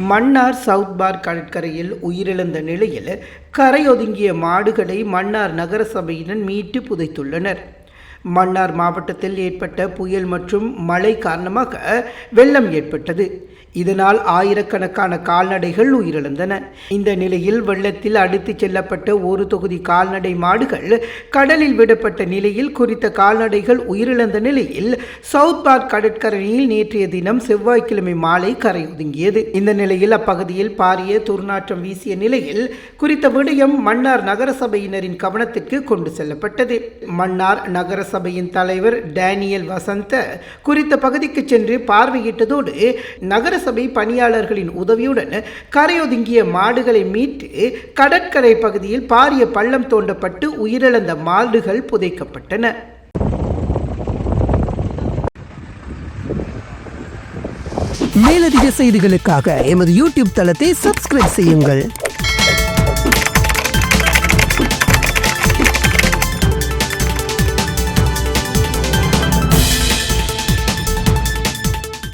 Mannar south பார் கடற்கரையில் உயிரிழந்த நிலையில் கரையொதுங்கிய மாடுகளை மன்னார் நகரசபையினர் மீட்டு புதைத்துள்ளனர். மன்னார் மாவட்டத்தில் ஏற்பட்ட புயல் மற்றும் மழை காரணமாக வெள்ளம் ஏற்பட்டது. இதனால் ஆயிரக்கணக்கான கால்நடைகள் உயிரிழந்தன. இந்த நிலையில் வெள்ளத்தில் அடித்துச் செல்லப்பட்ட ஒரு தொகுதி கால்நடை மாடுகள் கடலில் விடப்பட்ட நிலையில் குறித்த கால்நடைகள் உயிரிழந்த நிலையில் சவுத் பார் கடற்கரையில் நேற்றைய தினம் செவ்வாய்க்கிழமை மாலை கரையொதுங்கியது. இந்த நிலையில் அப்பகுதியில் பாரிய துர்நாற்றம் வீசிய நிலையில் குறித்த விடயம் மன்னார் நகரசபையினரின் கவனத்திற்கு கொண்டு செல்லப்பட்டது. மன்னார் நகரசபையின் தலைவர் டேனியல் வசந்த குறித்த பகுதிக்கு சென்று பார்வையிட்டதோடு நகரசபை பணியாளர்களின் உதவியுடன் கரையொதுங்கிய மாடுகளை மீட்டு கடற்கரை பகுதியில் பாரிய பள்ளம் தோண்டப்பட்டு உயிரிழந்த மாடுகள் புதைக்கப்பட்டன. மேலதிக செய்திகளுக்காக எமது யூடியூப் தளத்தை சப்ஸ்கிரைப் செய்யுங்கள்.